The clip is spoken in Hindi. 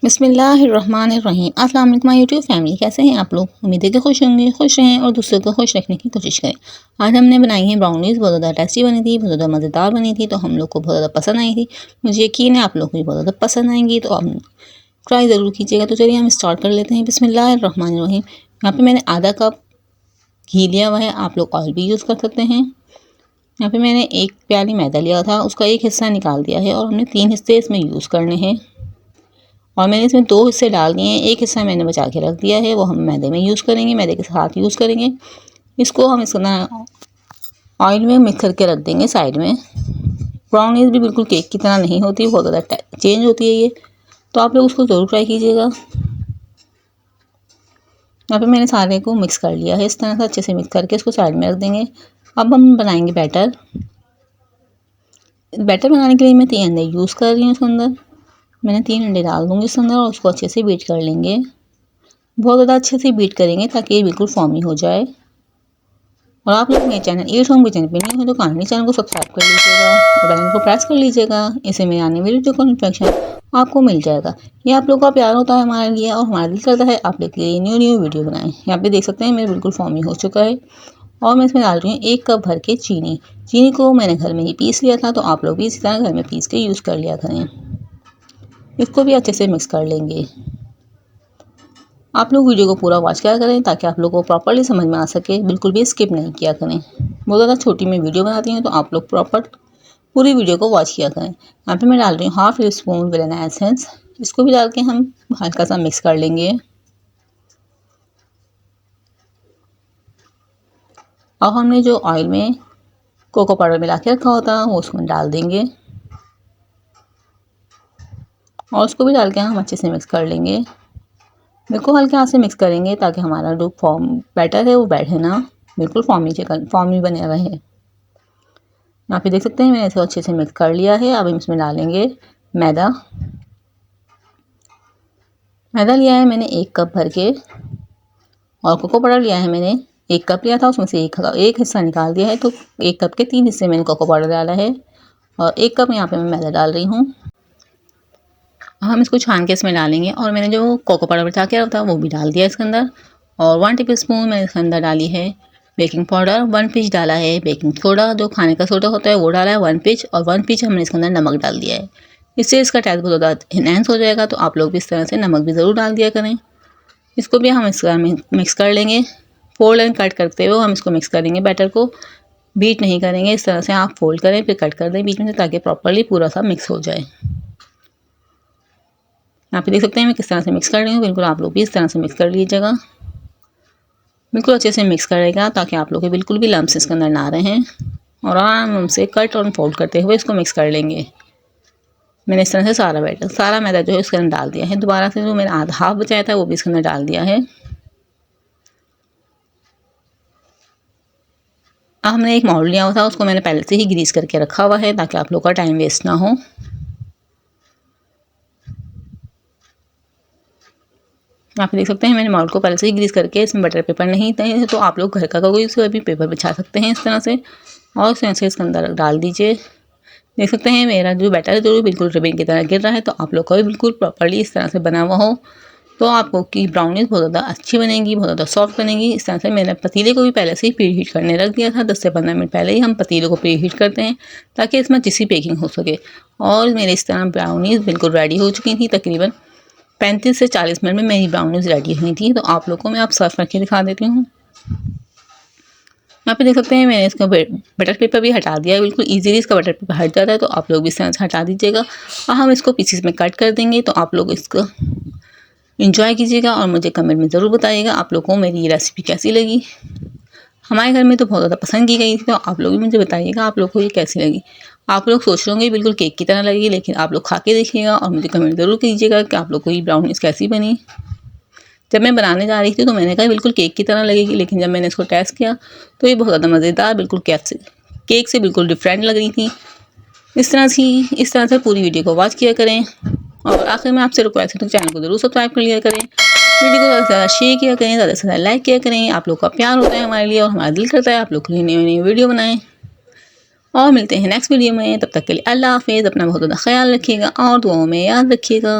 बिस्मिल्लाहिर्रहमानिर्रहीम। अस्सलाम वालेकुम माय यूट्यूब फैमिली, कैसे हैं आप लोग? उम्मीद है कि खुश होंगे, खुश रहें और दूसरों को खुश रखने की कोशिश करें। आज हमने बनाई है ब्राउनीज़, बहुत ज़्यादा टेस्टी बनी थी, बहुत ज़्यादा मज़ेदार बनी थी, तो हम लोग को बहुत ज़्यादा पसंद आई थी। मुझे यकीन है आप लोग को भी बहुत ज़्यादा पसंद आएंगी, तो आप ट्राई ज़रूर कीजिएगा। तो चलिए हम स्टार्ट कर लेते हैं। बिस्मिल्लाहिर्रहमानिर्रहीम। यहाँ पर मैंने आधा कप घी लिया हुआ है, आप लोग ऑयल भी यूज़ कर सकते हैं। यहाँ पे मैंने एक प्याली मैदा लिया था, उसका एक हिस्सा निकाल दिया है और हमने 3 हिस्से इसमें यूज़ करने हैं। और मैंने इसमें 2 हिस्से डाल दिए हैं, एक हिस्सा मैंने बचा के रख दिया है, वो हम मैदे में यूज़ करेंगे, मैदे के साथ यूज़ करेंगे। इसको हम इसको ऑयल में मिक्स करके रख देंगे साइड में। ब्राउनीज़ भी बिल्कुल केक की तरह नहीं होती, बहुत ज़्यादा चेंज होती है ये, तो आप लोग उसको ज़रूर ट्राई कीजिएगा। यहाँ पे मैंने सारे को मिक्स कर लिया है, इस तरह से अच्छे से मिक्स करके इसको साइड में रख देंगे। अब हम बनाएंगे बैटर बनाने के लिए मैं 3 अंडे यूज़ कर रही हूँ। इसके अंदर मैंने 3 अंडे डाल दूँगी इसके अंदर और उसको अच्छे से बीट कर लेंगे। बहुत ज़्यादा अच्छे से बीट करेंगे ताकि ये बिल्कुल फॉर्मी हो जाए। और आप लोग मेरे चैनल ईट होम किचन पे नहीं हो तो काइंडली चैनल को सब्सक्राइब कर लीजिएगा और बेल आइकन को प्रेस कर लीजिएगा। इससे मेरे आने वाली वीडियो का नोटिफिकेशन आपको मिल जाएगा। ये आप लोग का प्यार होता है हमारे लिए और हमारा दिल करता है आप लोग के लिए न्यू वीडियो बनाएं। यहाँ पे देख सकते हैं मेरे बिल्कुल फॉर्मी हो चुका है और मैं इसमें डाल रही हूँ 1 कप भर के चीनी को मैंने घर में ही पीस लिया था, तो आप लोग भी इसी तरह घर में पीस के यूज़ कर लिया करें। इसको भी अच्छे से मिक्स कर लेंगे। आप लोग वीडियो को पूरा वॉच किया करें ताकि आप लोग को प्रॉपर्ली समझ में आ सके, बिल्कुल भी स्किप नहीं किया करें। बहुत ज़्यादा छोटी मैं वीडियो बनाती हूँ, तो आप लोग प्रॉपर पूरी वीडियो को वॉच किया करें। यहाँ पे मैं डाल रही हूँ half tea spoon vanilla essence, इसको भी डाल के हम हल्का सा मिक्स कर लेंगे। और हमने जो ऑयल में कोको पाउडर मिला के रखा होता है वो उसमें डाल देंगे और उसको भी डाल के हम अच्छे से मिक्स कर लेंगे। बिल्कुल हल्के हाथ से मिक्स करेंगे ताकि हमारा जो फॉर्म बैटर है वो बैठे ना, बिल्कुल फॉर्मी बने रहे। यहाँ पे देख सकते हैं मैंने इसको अच्छे से मिक्स कर लिया है। अब हम इसमें डालेंगे मैदा लिया है मैंने 1 कप भर के और कोको पाउडर लिया है मैंने 1 कप लिया था, उसमें से एक हिस्सा निकाल दिया है, तो 1 कप के 3 हिस्से मैंने कोको पाउडर डाला है और 1 कप यहाँ पे मैं मैदा डाल रही हूँ। हम इसको छान के इसमें डालेंगे और मैंने जो कोको पाउडर बचा के रखा था वो भी डाल दिया इसके अंदर। और 1 टीस्पून मैंने इसके अंदर डाली है बेकिंग पाउडर, 1 पिंच डाला है बेकिंग सोडा, जो खाने का सोडा होता है वो डाला है 1 पिंच, और 1 पिंच हमने इसके अंदर नमक डाल दिया है। इससे इसका टेस्ट बहुत ज़्यादा इनहेंस हो जाएगा, तो आप लोग भी इस तरह से नमक भी ज़रूर डाल दिया करें। इसको भी हम इसका मिक्स कर लेंगे। फोल्ड एंड कट करते हुए हम इसको मिक्स करेंगे, बैटर को बीट नहीं करेंगे। इस तरह से आप फोल्ड करें फिर कट कर दें बीच में से, ताकि प्रॉपरली पूरा सा मिक्स हो जाए। यहाँ पे देख सकते हैं मैं किस तरह से मिक्स कर रही हूँ, बिल्कुल आप लोग भी इस तरह से मिक्स कर लीजिएगा। बिल्कुल अच्छे से मिक्स करेगा ताकि आप लोग के बिल्कुल भी लम्स इसके अंदर ना रहें, और आराम से कट और फोल्ड करते हुए इसको मिक्स कर लेंगे। मैंने इस तरह से सारा मैदा जो है इसके अंदर डाल दिया है। दोबारा से जो मैंने आधा हाफ बचाया था वो भी इसके अंदर डाल दिया है। हमने एक मोल्ड लिया हुआ था, उसको मैंने पहले से ही ग्रीस करके रखा हुआ है ताकि आप लोग का टाइम वेस्ट ना हो। आप देख सकते हैं मैंने मोल्ड को पहले से ही ग्रीस करके, इसमें बटर पेपर नहीं थे तो आप लोग घर का कोई से भी पेपर बिछा सकते हैं इस तरह से, और इस तरह से इसके अंदर डाल दीजिए। देख सकते हैं मेरा जो बैटर है जो बिल्कुल रिबन की तरह गिर रहा है, तो आप लोग का भी बिल्कुल प्रॉपर्ली इस तरह से बना हुआ हो तो आपको की ब्राउनीज़ बहुत ज़्यादा अच्छी बनेगी, बहुत ज़्यादा सॉफ्ट बनेगी। इस तरह से मैंने पतीले को भी पहले से ही प्री हीट करने रख दिया था। 10 से 15 मिनट पहले ही हम पतीले को प्री हीट करते हैं ताकि इसमें अच्छी सी बेकिंग हो सके। और मेरे इस तरह ब्राउनीज़ बिल्कुल रेडी हो चुकी थी। तकरीबन 35 से 40 मिनट में मेरी ब्राउनीज़ रेडी हुई थी। तो आप लोग को मैं सर्व करके दिखा देती हूँ। यहाँ पे देख सकते हैं मैंने इसका बटर पेपर भी हटा दिया है। बिल्कुल इजीली इसका बटर पेपर हट जाता है, तो आप लोग भी इस तरह से हटा दीजिएगा। और हम इसको पीसेस में कट कर देंगे, तो आप लोग इसको एंजॉय कीजिएगा और मुझे कमेंट में ज़रूर बताइएगा आप लोगों को मेरी ये रेसिपी कैसी लगी। हमारे घर में तो बहुत ज़्यादा पसंद की गई थी, तो आप लोग भी मुझे बताइएगा आप लोग को ये कैसी लगी। आप लोग सोच रहे होंगे बिल्कुल केक की तरह लगेगी, लेकिन आप लोग खा के देखिएगा और मुझे कमेंट ज़रूर कीजिएगा कि आप लोग को ये ब्राउनीज़ कैसी बनी। जब मैं बनाने जा रही थी तो मैंने कहा बिल्कुल केक की तरह लगेगी, लेकिन जब मैंने इसको टेस्ट किया तो ये बहुत ज़्यादा मज़ेदार, बिल्कुल केक से बिल्कुल डिफरेंट लग रही थी। इस तरह से पूरी वीडियो को वॉच किया करें। और आखिर में आपसे रिक्वेस्ट है तो चैनल को ज़रूर सब्सक्राइब कर लिया करें, वीडियो को ज़्यादा से ज़्यादा शेयर किया करें, ज़्यादा से ज़्यादा लाइक किया करें। आप लोग का प्यार होता है हमारे लिए और हमारा दिल करता है आप लोग के लिए नई वीडियो बनाएं। और मिलते हैं नेक्स्ट वीडियो में, तब तक के लिए अल्लाह हाफिज़। अपना बहुत ज़्यादा ख्याल रखिएगा और दुआओं में याद रखिएगा।